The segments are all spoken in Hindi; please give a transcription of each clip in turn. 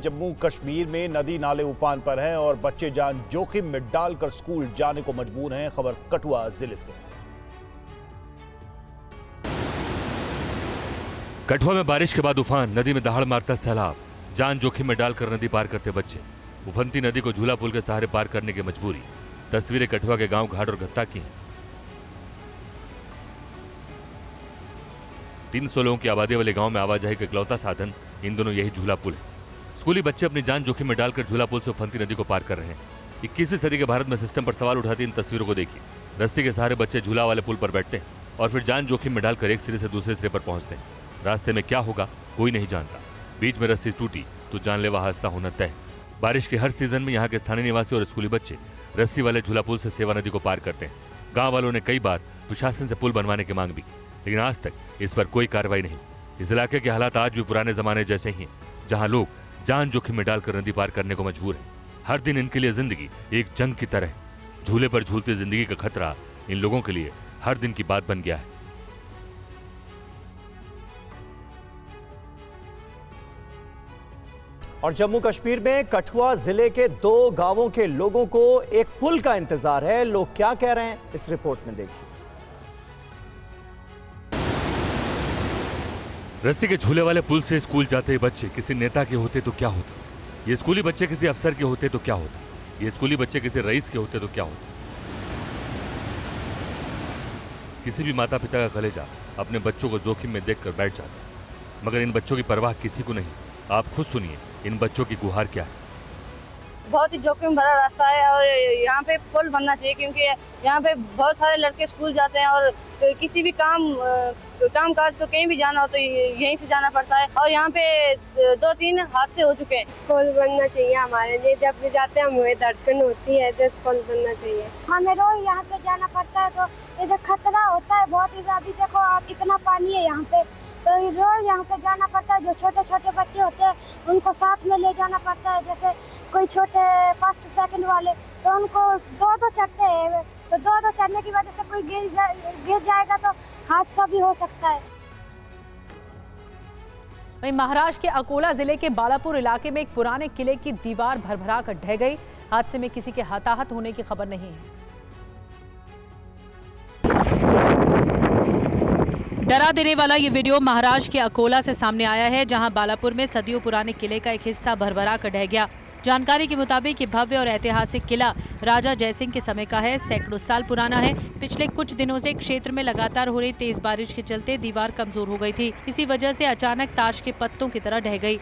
जम्मू कश्मीर में नदी नाले उफान पर हैं और बच्चे जान जोखिम में डालकर स्कूल जाने को मजबूर हैं। खबर कठुआ जिले से। कठुआ में बारिश के बाद उफान, नदी में दहाड़ मारता सैलाब, जान जोखिम में डालकर नदी पार करते बच्चे। उफनती नदी को झूला पुल के सहारे पार करने की मजबूरी। तस्वीरें कठुआ के गांव घाट और गत्ता की हैं। 300 लोगों की आबादी वाले गांव में आवाजाही का इकलौता साधन इन दोनों यही झूला पुल है। स्कूली बच्चे अपनी जान जोखिम में डालकर झूला पुल से उफनती नदी को पार कर रहे हैं। 21वीं सदी के भारत में सिस्टम पर सवाल उठाती इन तस्वीरों को देखिए। रस्सी के सहारे बच्चे झूला वाले पुल पर बैठते हैं और फिर जान जोखिम में डालकर एक सिरे से दूसरे सिरे पर पहुंचते हैं। रास्ते में क्या होगा कोई नहीं जानता। बीच में रस्सी टूटी तो जानलेवा हादसा होना तय। बारिश के हर सीजन में यहाँ के स्थानीय निवासी और स्कूली बच्चे रस्सी वाले झूला पुल से सेवा नदी को पार करते हैं। गांव वालों ने कई बार प्रशासन से पुल बनवाने की मांग भी, लेकिन आज तक इस पर कोई कार्रवाई नहीं। इस इलाके के हालात आज भी पुराने जमाने जैसे ही हैं, जहां लोग जान जोखिम में डालकर नदी पार करने को मजबूर हैं। हर दिन इनके लिए जिंदगी एक जंग की तरह है। झूले पर झूलती जिंदगी का खतरा इन लोगों के लिए हर दिन की बात बन गया है। और जम्मू कश्मीर में कठुआ जिले के 2 गांवों के लोगों को एक पुल का इंतजार है। लोग क्या कह रहे हैं इस रिपोर्ट में देखिए। रस्सी के झूले वाले पुल से स्कूल जाते बच्चे किसी नेता के होते तो क्या होता, ये स्कूली बच्चे किसी अफसर के होते तो क्या होता, ये स्कूली बच्चे किसी रईस के होते तो क्या होता। किसी भी माता पिता का कलेजा अपने बच्चों को जोखिम में देखकर बैठ जाता, मगर इन बच्चों की परवाह किसी को नहीं। आप खुद सुनिए इन बच्चों की गुहार क्या है। बहुत ही जोखिम भरा रास्ता है और यहाँ पे पुल बनना चाहिए, क्योंकि यहाँ पे बहुत सारे लड़के स्कूल जाते हैं और किसी भी काम काज को कहीं भी जाना हो तो यहीं से जाना पड़ता है। और यहाँ पे 2-3 हादसे हो चुके हैं। पुल बनना चाहिए हमारे लिए। जब भी जाते हैं हमें धड़कन होती है तो पुल बनना चाहिए। हमें रोज यहाँ से जाना पड़ता है तो इधर खतरा होता है बहुत। इधर अभी देखो कितना पानी है यहाँ पे, तो रोज यहाँ से जाना पड़ता है। जो छोटे छोटे बच्चे होते हैं उनको साथ में ले जाना पड़ता है। जैसे कोई छोटे फर्स्ट सेकंड वाले तो उनको दो चढ़ते हैं, तो दो चढ़ने की वजह से कोई गिर जाएगा तो हादसा भी हो सकता है। वहीं महाराष्ट्र के अकोला जिले के बालापुर इलाके में एक पुराने किले की दीवार भरभरा कर ढह गई। हादसे में किसी के हताहत होने की खबर नहीं है। डरा देने वाला ये वीडियो महाराष्ट्र के अकोला से सामने आया है, जहां बालापुर में सदियों पुराने किले का एक हिस्सा भरभरा कर ढह गया। जानकारी के मुताबिक ये भव्य और ऐतिहासिक किला राजा जयसिंह के समय का है। सैकड़ों साल पुराना है। पिछले कुछ दिनों से क्षेत्र में लगातार हो रही तेज बारिश के चलते दीवार कमजोर हो गई थी। इसी वजह से अचानक ताश के पत्तों की तरह ढह गई।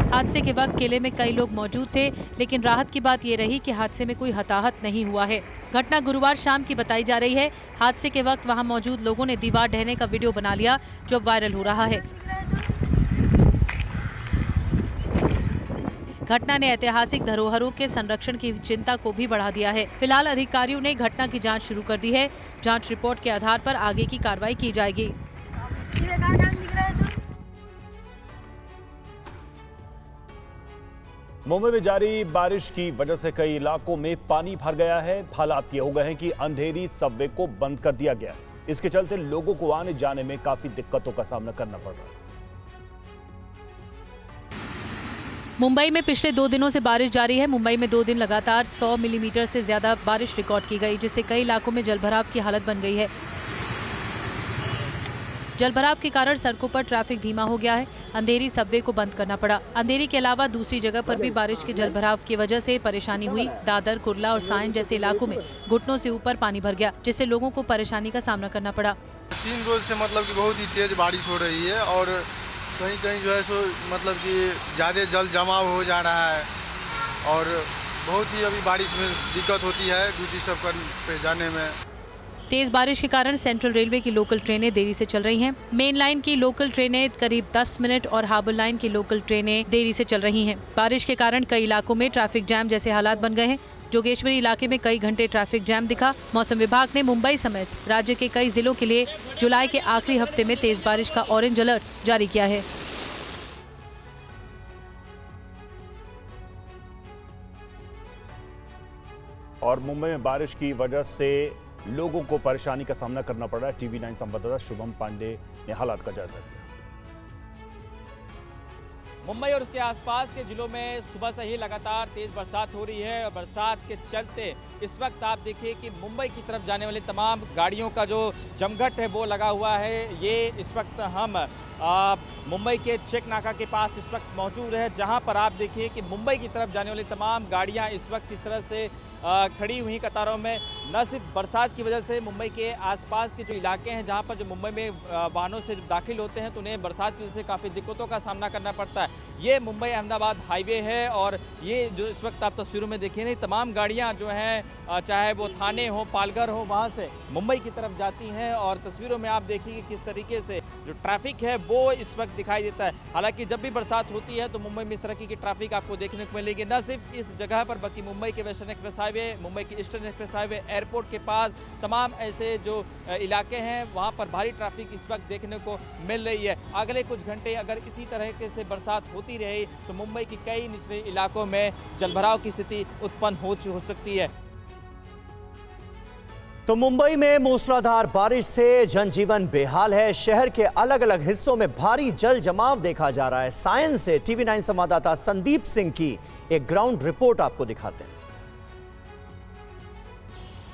हादसे के वक्त किले में कई लोग मौजूद थे, लेकिन राहत की बात ये रही कि हादसे में कोई हताहत नहीं हुआ है। घटना गुरुवार शाम की बताई जा रही है। हादसे के वक्त वहां मौजूद लोगों ने दीवार ढहने का वीडियो बना लिया, जो वायरल हो रहा है। घटना ने ऐतिहासिक धरोहरों के संरक्षण की चिंता को भी बढ़ा दिया है। फिलहाल अधिकारियों ने घटना की जांच शुरू कर दी है। जांच रिपोर्ट के आधार पर आगे की कार्रवाई की जाएगी। मुंबई में जारी बारिश की वजह से कई इलाकों में पानी भर गया है। हालात ये हो गए हैं कि अंधेरी सबवे को बंद कर दिया गया। इसके चलते लोगों को आने जाने में काफी दिक्कतों का सामना करना पड़ रहा है। मुंबई में पिछले 2 दिनों से बारिश जारी है। मुंबई में 2 दिन लगातार 100 मिलीमीटर से ज्यादा बारिश रिकॉर्ड की गई, जिससे कई इलाकों में जलभराव की हालत बन गई है। जलभराव के कारण सड़कों पर ट्रैफिक धीमा हो गया है। अंधेरी सबवे को बंद करना पड़ा। अंधेरी के अलावा दूसरी जगह पर भी बारिश के जलभराव की वजह से परेशानी हुई। दादर, कुर्ला और सायन जैसे इलाकों में घुटनों से ऊपर पानी भर गया, जिससे लोगों को परेशानी का सामना करना पड़ा। 3 रोज से मतलब कि बहुत ही तेज बारिश हो रही है और कहीं कहीं जो है सो मतलब कि ज़्यादा जल जमाव हो जा रहा है और बहुत ही अभी बारिश में दिक्कत होती है ड्यूटी सब पे जाने में। तेज बारिश के कारण सेंट्रल रेलवे की लोकल ट्रेनें देरी से चल रही हैं। मेन लाइन की लोकल ट्रेनें करीब 10 मिनट और हार्बर लाइन की लोकल ट्रेनें देरी से चल रही हैं। बारिश के कारण कई इलाकों में ट्रैफिक जैम जैसे हालात बन गए हैं। जोगेश्वरी इलाके में कई घंटे ट्रैफिक जैम दिखा। मौसम विभाग ने मुंबई समेत राज्य के कई जिलों के लिए जुलाई के आखिरी हफ्ते में तेज बारिश का ऑरेंज अलर्ट जारी किया है। और मुंबई में बारिश की वजह से लोगों को परेशानी का सामना करना पड़ रहा है। टीवी 9 संवाददाता शुभम पांडे ने हालात का जायजा लिया। मुंबई और उसके आसपास के जिलों में सुबह से ही लगातार तेज बरसात हो रही है और बरसात के चलते इस वक्त आप देखिए कि मुंबई की तरफ जाने वाली तमाम गाड़ियों का जो जमघट है वो लगा हुआ है। ये इस वक्त हम मुंबई के चेक नाका के पास इस वक्त मौजूद है, जहां पर आप देखिए कि मुंबई की तरफ जाने वाली तमाम गाड़ियां इस वक्त इस तरह से खड़ी हुई कतारों में। न सिर्फ बरसात की वजह से मुंबई के आसपास के जो इलाके हैं जहां पर जो मुंबई में वाहनों से दाखिल होते हैं तो उन्हें बरसात की वजह से काफ़ी दिक्कतों का सामना करना पड़ता है। ये मुंबई अहमदाबाद हाईवे है और ये जो इस वक्त आप तस्वीरों में देखिए नहीं, तमाम गाड़ियां जो हैं चाहे वो थाने हो, पालघर हो, वहाँ से मुंबई की तरफ जाती हैं और तस्वीरों में आप देखिए कि किस तरीके से जो ट्रैफिक है वो इस वक्त दिखाई देता है। हालांकि जब भी बरसात होती है तो मुंबई में इस तरह की ट्रैफिक आपको देखने को मिलेगी, न सिर्फ इस जगह पर बल्कि मुंबई के वेस्टर्न एक्सप्रेस हाईवे, मुंबई के ईस्टर्न एक्सप्रेस हाईवे, एयरपोर्ट के पास तमाम ऐसे जो इलाके हैं वहाँ पर भारी ट्रैफिक इस वक्त देखने को मिल रही है। अगले कुछ घंटे अगर इसी तरह से बरसात होती रही तो मुंबई के कई निचले इलाकों में जलभराव की स्थिति उत्पन्न हो सकती है। तो मुंबई में मूसलाधार बारिश से जनजीवन बेहाल है। शहर के अलग अलग हिस्सों में भारी जल जमाव देखा जा रहा है। सायंस से टीवी 9 संवाददाता संदीप सिंह की एक ग्राउंड रिपोर्ट आपको दिखाते हैं।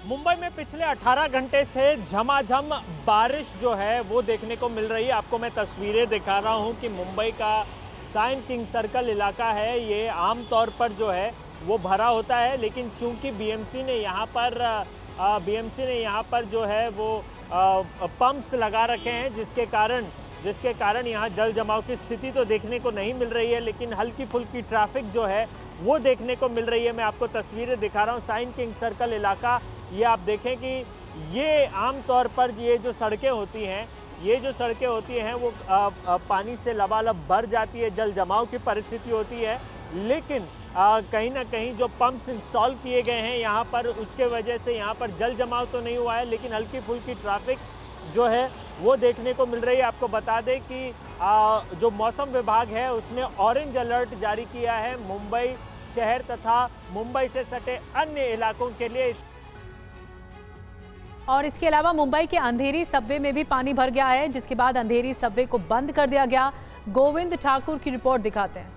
मुंबई में पिछले 18 घंटे से झमाझम बारिश जो है वो देखने को मिल रही है। आपको मैं तस्वीरें दिखा रहा हूं कि मुंबई का साइंस किंग सर्कल इलाका है, ये आमतौर पर जो है वो भरा होता है, लेकिन चूंकि बीएमसी ने यहाँ पर जो है वो पंप्स लगा रखे हैं जिसके कारण यहाँ जल जमाव की स्थिति तो देखने को नहीं मिल रही है, लेकिन हल्की फुल्की ट्रैफिक जो है वो देखने को मिल रही है। मैं आपको तस्वीरें दिखा रहा हूँ साइंस किंग सर्कल इलाका। ये आप देखें कि ये आमतौर पर ये जो सड़कें होती हैं वो पानी से लबालब भर जाती है, जल जमाव की परिस्थिति होती है, लेकिन कहीं ना कहीं जो पंप्स इंस्टॉल किए गए हैं यहाँ पर उसके वजह से यहाँ पर जल जमाव तो नहीं हुआ है, लेकिन हल्की फुल्की ट्रैफिक जो है वो देखने को मिल रही है। आपको बता दें कि जो मौसम विभाग है उसने ऑरेंज अलर्ट जारी किया है मुंबई शहर तथा मुंबई से सटे अन्य इलाकों के लिए। और इसके अलावा मुंबई के अंधेरी सबवे में भी पानी भर गया है, जिसके बाद अंधेरी सबवे को बंद कर दिया गया। गोविंद ठाकुर की रिपोर्ट दिखाते हैं।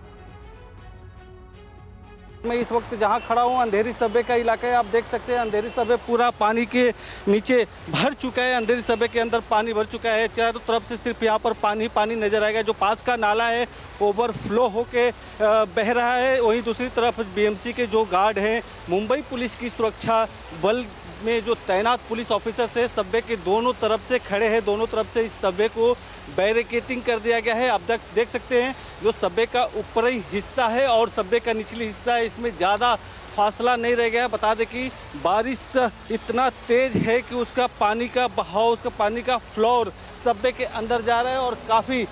मैं इस वक्त जहां खड़ा हूं अंधेरी सबवे का इलाका है। आप देख सकते हैं अंधेरी सबवे पूरा पानी के नीचे भर चुका है। अंधेरी सबवे के अंदर पानी भर चुका है। चारों तरफ से सिर्फ यहां पर पानी नजर आएगा। जो पास का नाला है ओवरफ्लो होके बह रहा है। वहीं दूसरी तरफ बीएमसी के जो गार्ड हैं, मुंबई पुलिस की सुरक्षा बल में जो तैनात पुलिस ऑफिसर है सबवे के दोनों तरफ से खड़े हैं। दोनों तरफ से इस सबवे को बैरिकेटिंग कर दिया गया है। आप देख सकते हैं जो सबवे का ऊपरी हिस्सा है और सबवे का निचली हिस्सा है, इसमें ज़्यादा फासला नहीं रह गया। बता दें कि बारिश इतना तेज है कि उसका पानी का बहाव, उसका पानी का फ्लोर सबवे के अंदर जा रहा है और काफ़ी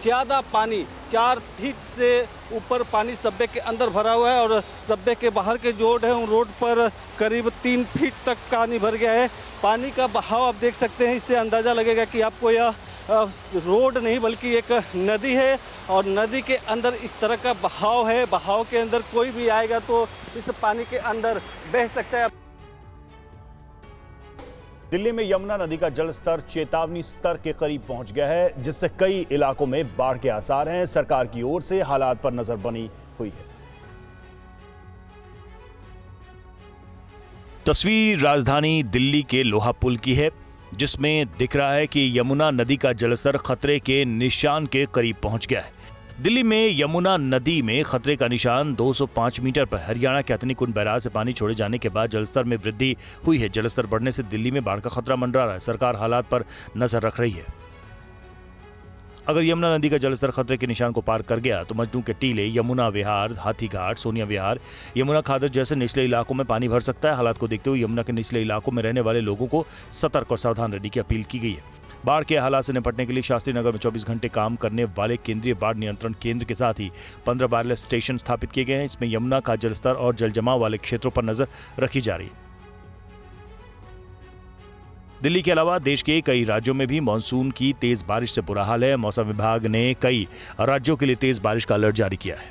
ज़्यादा पानी 4 फीट से ऊपर पानी सबवे के अंदर भरा हुआ है और सबवे के बाहर के जो रोड है उन रोड पर करीब 3 फीट तक पानी भर गया है। पानी का बहाव आप देख सकते हैं, इससे अंदाज़ा लगेगा कि आपको यह रोड नहीं बल्कि एक नदी है और नदी के अंदर इस तरह का बहाव है। बहाव के अंदर कोई भी आएगा तो इस पानी के अंदर बह सकता है। दिल्ली में यमुना नदी का जलस्तर चेतावनी स्तर के करीब पहुंच गया है, जिससे कई इलाकों में बाढ़ के आसार हैं। सरकार की ओर से हालात पर नजर बनी हुई है। तस्वीर राजधानी दिल्ली के लोहा पुल की है, जिसमें दिख रहा है कि यमुना नदी का जलस्तर खतरे के निशान के करीब पहुंच गया है। दिल्ली में यमुना नदी में खतरे का निशान 205 मीटर पर। हरियाणा के हथनीकुंड बैराज से पानी छोड़े जाने के बाद जलस्तर में वृद्धि हुई है। जलस्तर बढ़ने से दिल्ली में बाढ़ का खतरा मंडरा रहा है। सरकार हालात पर नजर रख रही है। अगर यमुना नदी का जलस्तर खतरे के निशान को पार कर गया तो मजनू के टीले, यमुना विहार, हाथीघाट, सोनिया विहार, यमुना खादर जैसे निचले इलाकों में पानी भर सकता है। हालात को देखते हुए यमुना के निचले इलाकों में रहने वाले लोगों को सतर्क और सावधान रहने की अपील की गई है। बाढ़ के हालात से निपटने के लिए शास्त्री नगर में 24 घंटे काम करने वाले केंद्रीय बाढ़ नियंत्रण केंद्र के साथ ही 15 वायरलेस स्टेशन स्थापित किए गए हैं। इसमें यमुना का जलस्तर और जलजमाव वाले क्षेत्रों पर नजर रखी जा रही है। दिल्ली के अलावा देश के कई राज्यों में भी मानसून की तेज बारिश से बुरा हाल है। मौसम विभाग ने कई राज्यों के लिए तेज बारिश का अलर्ट जारी किया है।